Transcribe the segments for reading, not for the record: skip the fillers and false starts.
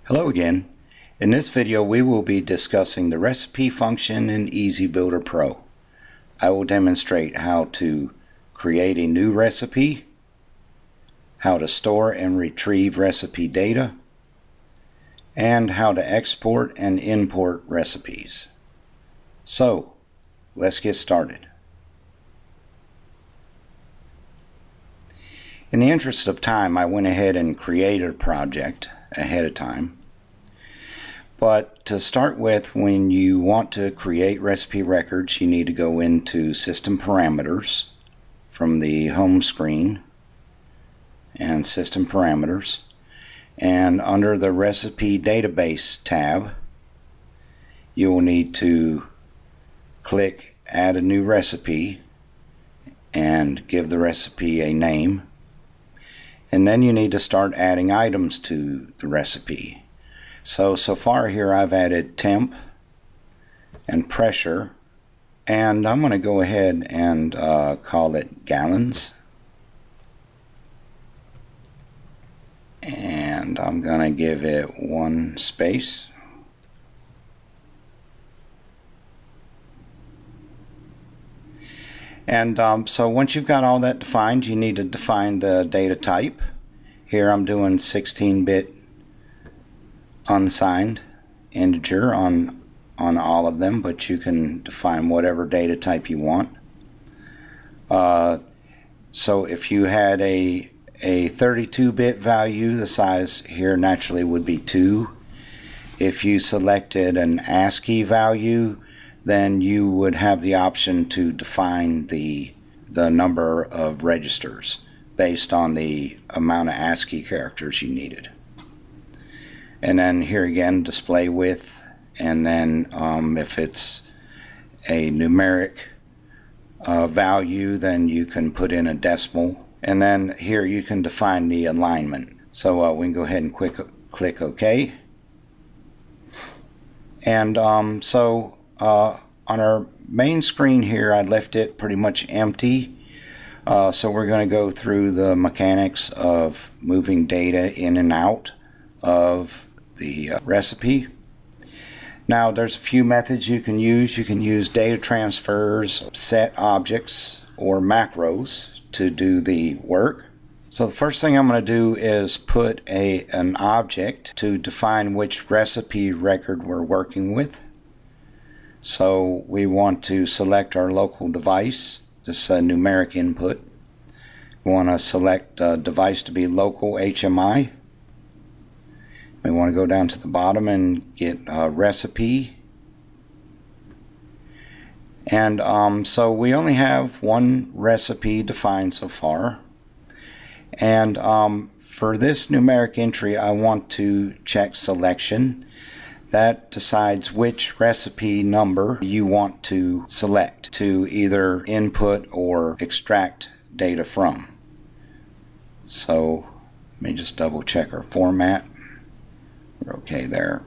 Hello again. In this video we will be discussing the recipe function in EBPro. I will demonstrate how to create a new recipe, how to store and retrieve recipe data, and how to export and import recipes. So, let's get started. In the interest of time, I went ahead and created a project ahead of time. But to start with, when you want to create recipe records, you need to go into System Parameters from the home screen and System Parameters, and under the Recipe Database tab you will need to click Add a New Recipe and give the recipe a name, and then you need to start adding items to the recipe. So far here I've added temp and pressure, and I'm going to go ahead and call it gallons, and I'm going to give it one space. And so once you've got all that defined, you need to define the data type. Here I'm doing 16-bit unsigned integer on all of them, but you can define whatever data type you want. So if you had a 32-bit value, the size here naturally would be 2. If you selected an ASCII value, then you would have the option to define the number of registers based on the amount of ASCII characters you needed. And then here again, display width, and then if it's a numeric value, then you can put in a decimal, and then here you can define the alignment. So we can go ahead and click OK. And on our main screen here, I left it pretty much empty. So we're going to go through the mechanics of moving data in and out of the recipe. Now there's a few methods you can use. You can use data transfers, set objects, or macros to do the work. So the first thing I'm going to do is put an object to define which recipe record we're working with. So we want to select our local device, this numeric input. We want to select device to be local HMI. We want to go down to the bottom and get recipe. And so we only have one recipe defined so far. And for this numeric entry, I want to check selection. That decides which recipe number you want to select to either input or extract data from. So let me just double check our format. We're okay there.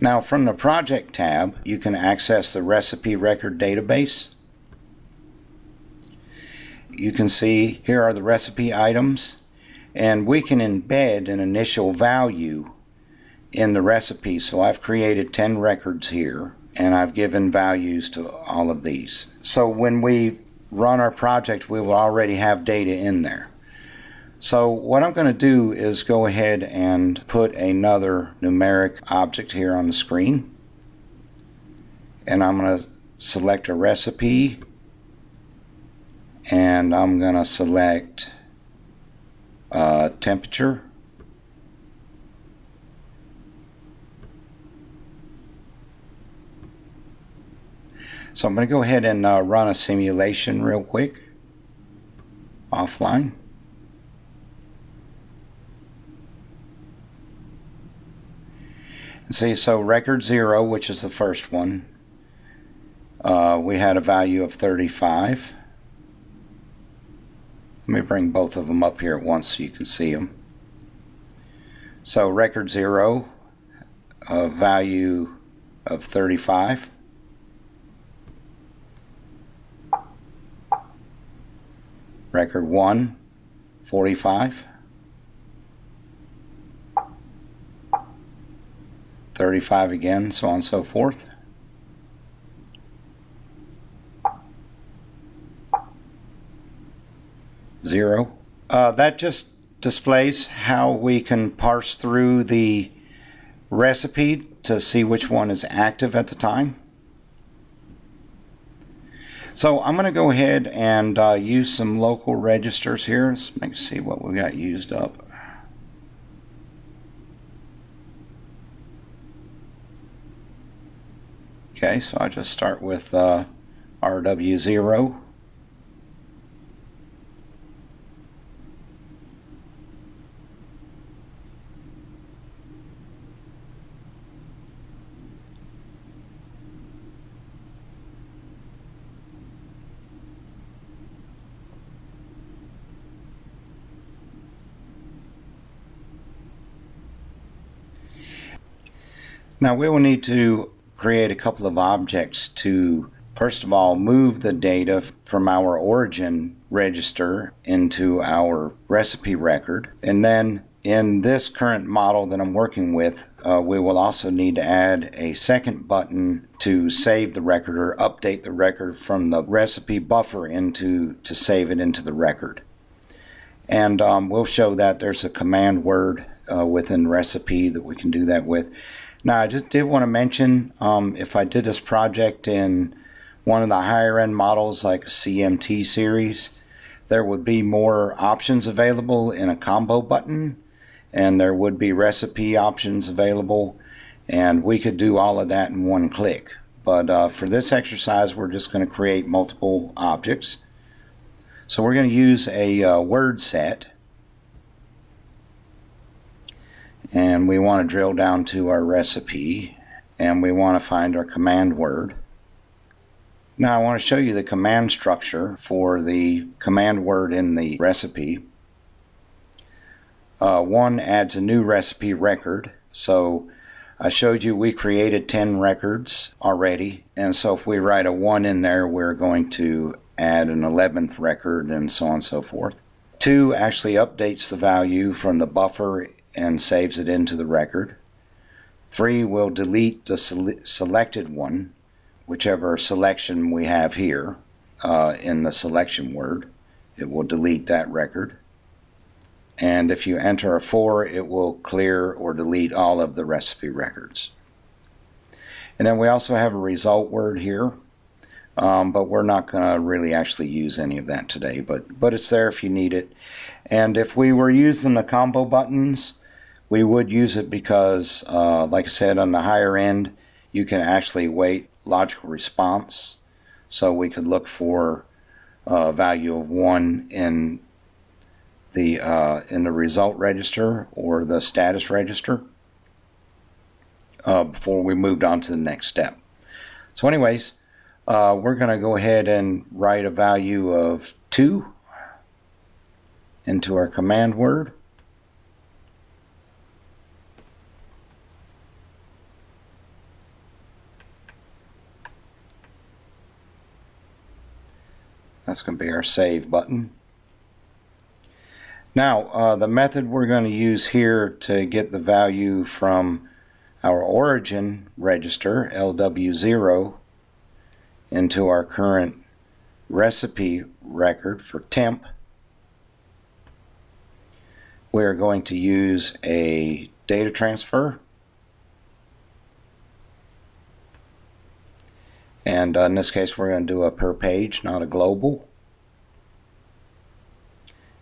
Now from the Project tab, you can access the recipe record database. You can see here are the recipe items, and we can embed an initial value in the recipe. So I've created 10 records here, and I've given values to all of these. So when we run our project, we will already have data in there. So what I'm going to do is go ahead and put another numeric object here on the screen, and I'm going to select a recipe, and I'm going to select temperature. So I'm going to go ahead and run a simulation real quick offline. See, so record 0, which is the first one, we had a value of 35. Let me bring both of them up here at once so you can see them. So record 0, a value of 35. Record 1, 45. 35 again, so on and so forth. Zero. That just displays how we can parse through the recipe to see which one is active at the time. So I'm going to go ahead and use some local registers here. Let's see what we got used up. Okay, so I just start with RW0. Now we will need to create a couple of objects to, first of all, move the data from our origin register into our recipe record. And then in this current model that I'm working with, we will also need to add a second button to save the record or update the record from the recipe buffer to save it into the record. And we'll show that there's a command word within recipe that we can do that with. Now, I just did want to mention, if I did this project in one of the higher end models like a CMT series, there would be more options available in a combo button, and there would be recipe options available, and we could do all of that in one click. But for this exercise, we're just going to create multiple objects. So we're going to use a word set. And we want to drill down to our recipe, and we want to find our command word. Now I want to show you the command structure for the command word in the recipe. One adds a new recipe record. So I showed you we created 10 records already, and so if we write a 1 in there, we're going to add an 11th record and so on and so forth. 2 actually updates the value from the buffer and saves it into the record. 3 will delete the selected one, whichever selection we have here in the selection word. It will delete that record. And if you enter a 4, it will clear or delete all of the recipe records. And then we also have a result word here, but we're not going to really actually use any of that today, but it's there if you need it. And if we were using the combo buttons, we would use it because, like I said, on the higher end, you can actually weight logical response. So we could look for a value of 1 in the result register or the status register before we moved on to the next step. So anyways, we're going to go ahead and write a value of 2 into our command word. That's going to be our save button. Now, the method we're going to use here to get the value from our origin register, LW0, into our current recipe record for temp, we're going to use a data transfer. And in this case, we're going to do a per page, not a global.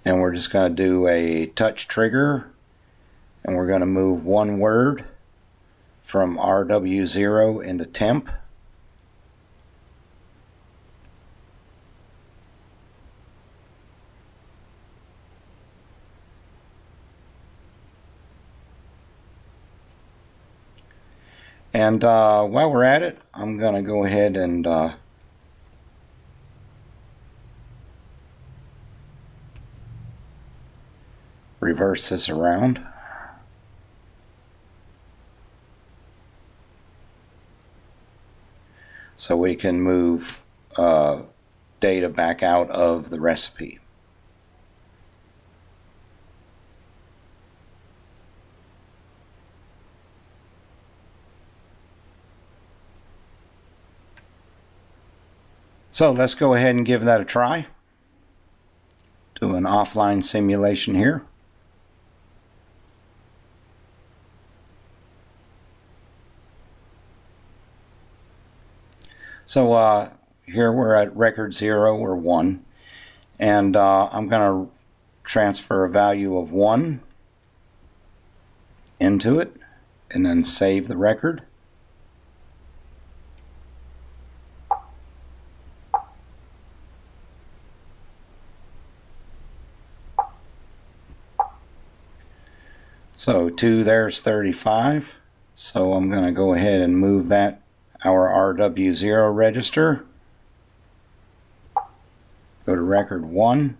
And we're just going to do a touch trigger, and we're going to move one word from RW0 into temp. And while we're at it, I'm going to go ahead and reverse this around. So we can move data back out of the recipe. So let's go ahead and give that a try. Do an offline simulation here. So here we're at record 0 or 1, and I'm going to transfer a value of 1 into it and then save the record. So 2 there's 35, so I'm going to go ahead and move that our RW0 register, go to record 1,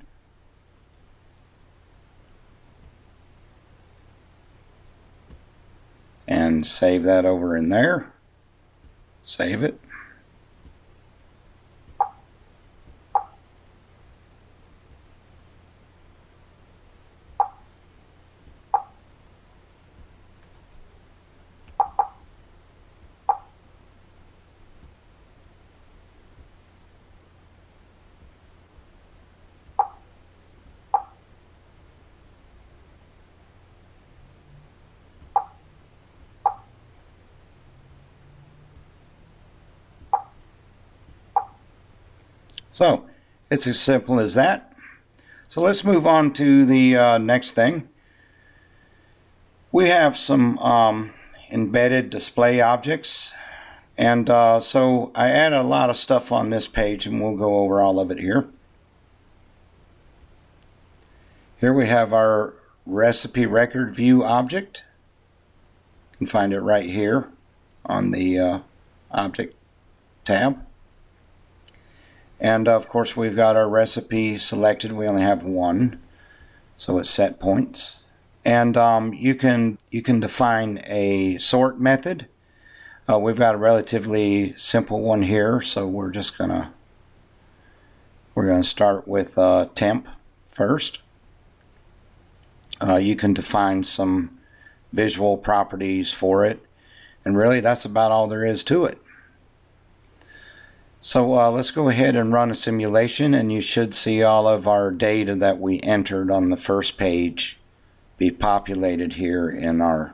and save that over in there. Save it. So it's as simple as that. So let's move on to the next thing. We have some embedded display objects, and so I added a lot of stuff on this page, and we'll go over all of it here. Here we have our recipe record view object. You can find it right here on the object tab. And of course we've got our recipe selected. We only have one, so it's set points. And you can define a sort method. We've got a relatively simple one here, so we're gonna start with temp first. You can define some visual properties for it, and really that's about all there is to it. So let's go ahead and run a simulation, and you should see all of our data that we entered on the first page be populated here in our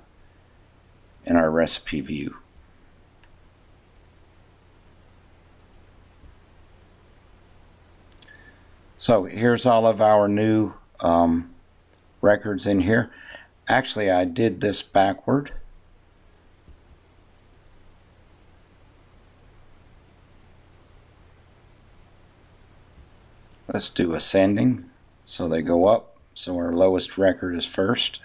recipe view. So here's all of our new records in here. Actually, I did this backward. Let's do ascending, so they go up. So our lowest record is first.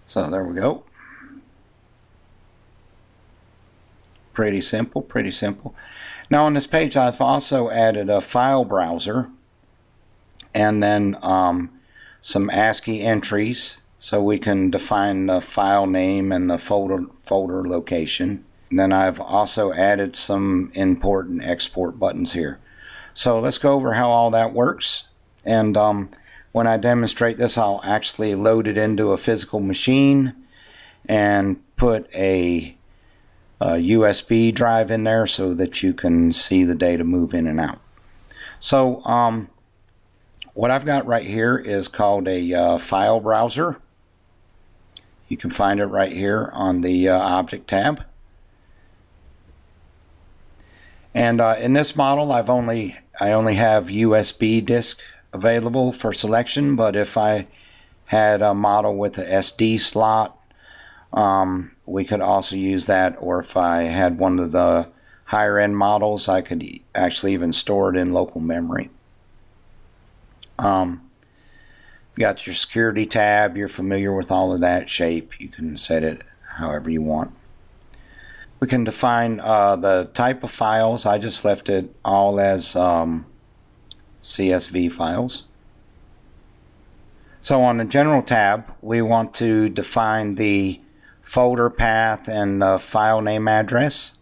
So there we go. Pretty simple, pretty simple. Now on this page I've also added a file browser and then some ASCII entries, so we can define the file name and the folder location. And then I've also added some import and export buttons here. So let's go over how all that works. And when I demonstrate this, I'll actually load it into a physical machine and put a USB drive in there so that you can see the data move in and out. So what I've got right here is called a file browser. You can find it right here on the object tab. And in this model I only have USB disk available for selection, but if I had a model with a SD slot, we could also use that, or if I had one of the higher end models, I could actually even store it in local memory. You got your security tab, you're familiar with all of that shape. You can set it however you want. We can define the type of files. I just left it all as CSV files. So on the general tab, we want to define the folder path and the file name address.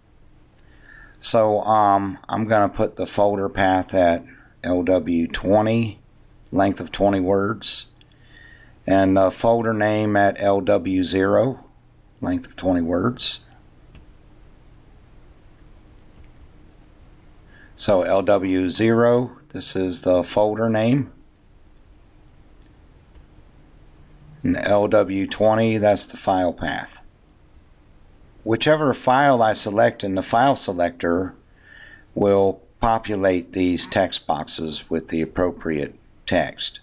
So I'm going to put the folder path at LW20, length of 20 words, and the folder name at LW0, length of 20 words. So LW0, this is the folder name. And LW20, that's the file path. Whichever file I select in the file selector will populate these text boxes with the appropriate text.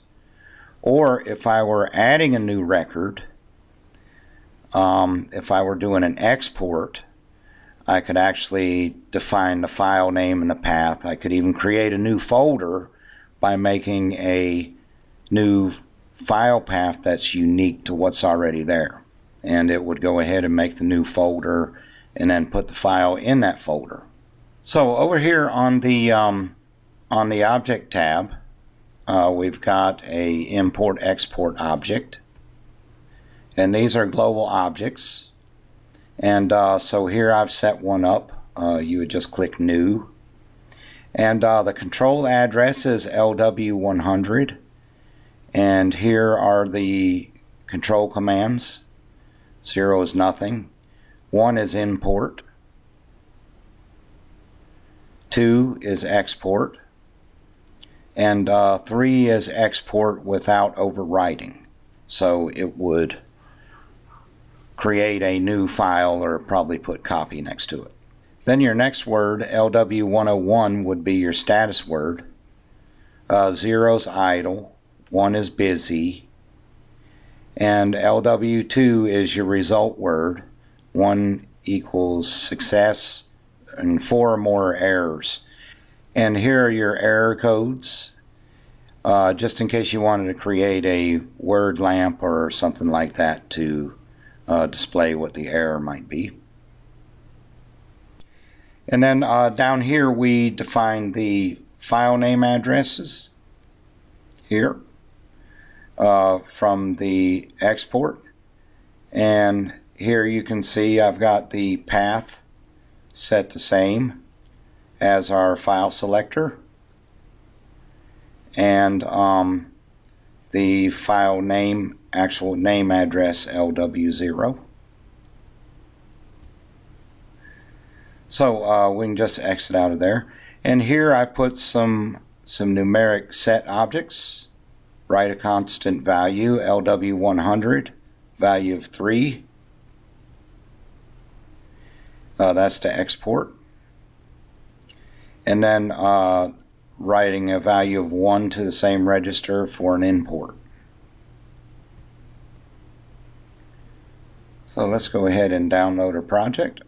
Or if I were adding a new record, if I were doing an export, I could actually define the file name and the path. I could even create a new folder by making a new file path that's unique to what's already there. And it would go ahead and make the new folder and then put the file in that folder. So over here on the object tab, we've got a import export object, and these are global objects. And so here I've set one up. You would just click new, and the control address is LW100, and here are the control commands. 0 is nothing, 1 is import, 2 is export, and 3 is export without overwriting. So it would create a new file or probably put copy next to it. Then your next word, LW101, would be your status word. 0 is idle, 1 is busy, and LW2 is your result word. 1 equals success, and 4 or more errors. And here are your error codes, just in case you wanted to create a word lamp or something like that to display what the error might be. And then down here we define the file name addresses here from the export. And here you can see I've got the path set the same as our file selector, and the file name, actual name address, LW0. So we can just exit out of there. And here I put some numeric set objects. Write a constant value, LW100, value of 3. That's to export. And then writing a value of 1 to the same register for an import. So let's go ahead and download our project.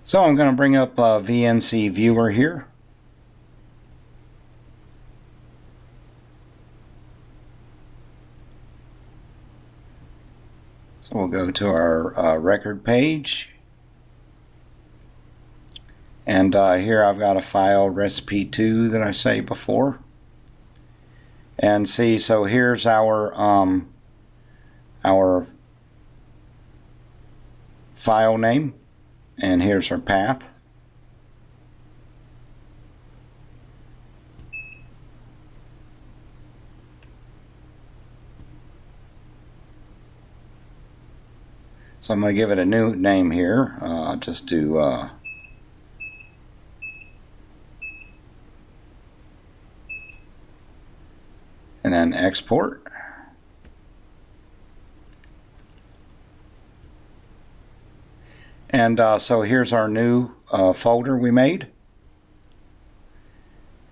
So I'm going to bring up VNC Viewer here. So we'll go to our record page. And here I've got a file, recipe2, that I saved before. And see, so here's our file name. And here's our path. So I'm going to give it a new name here. I'll just do and then export. And so here's our new folder we made.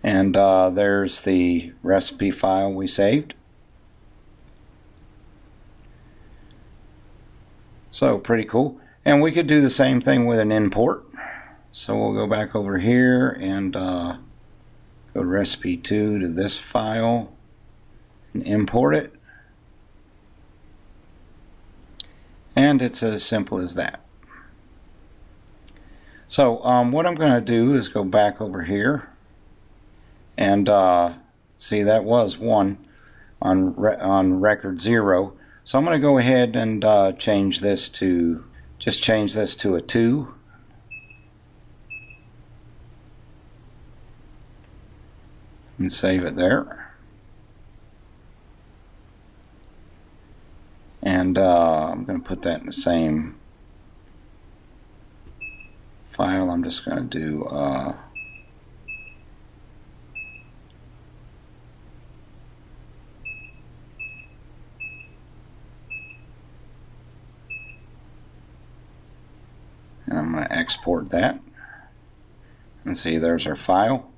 And there's the recipe file we saved. So pretty cool. And we could do the same thing with an import. So we'll go back over here and go to recipe2 to this file and import it. And it's as simple as that. So what I'm going to do is go back over here and See, that was 1 on record 0. So I'm going to go ahead and change this to a 2. And save it there. And I'm going to put that in the same file. I'm just going to do and I'm going to export that. And see, there's our file.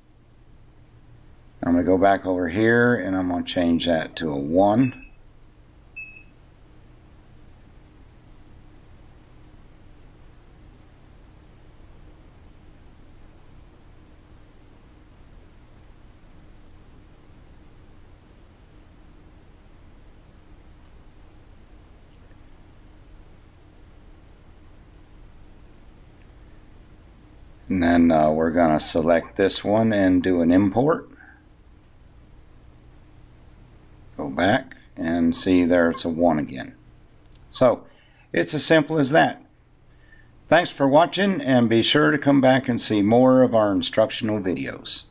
I'm going to go back over here and I'm going to change that to a 1. And then we're going to select this one and do an import. Go back and see there it's a 1 again. So it's as simple as that. Thanks for watching, and be sure to come back and see more of our instructional videos.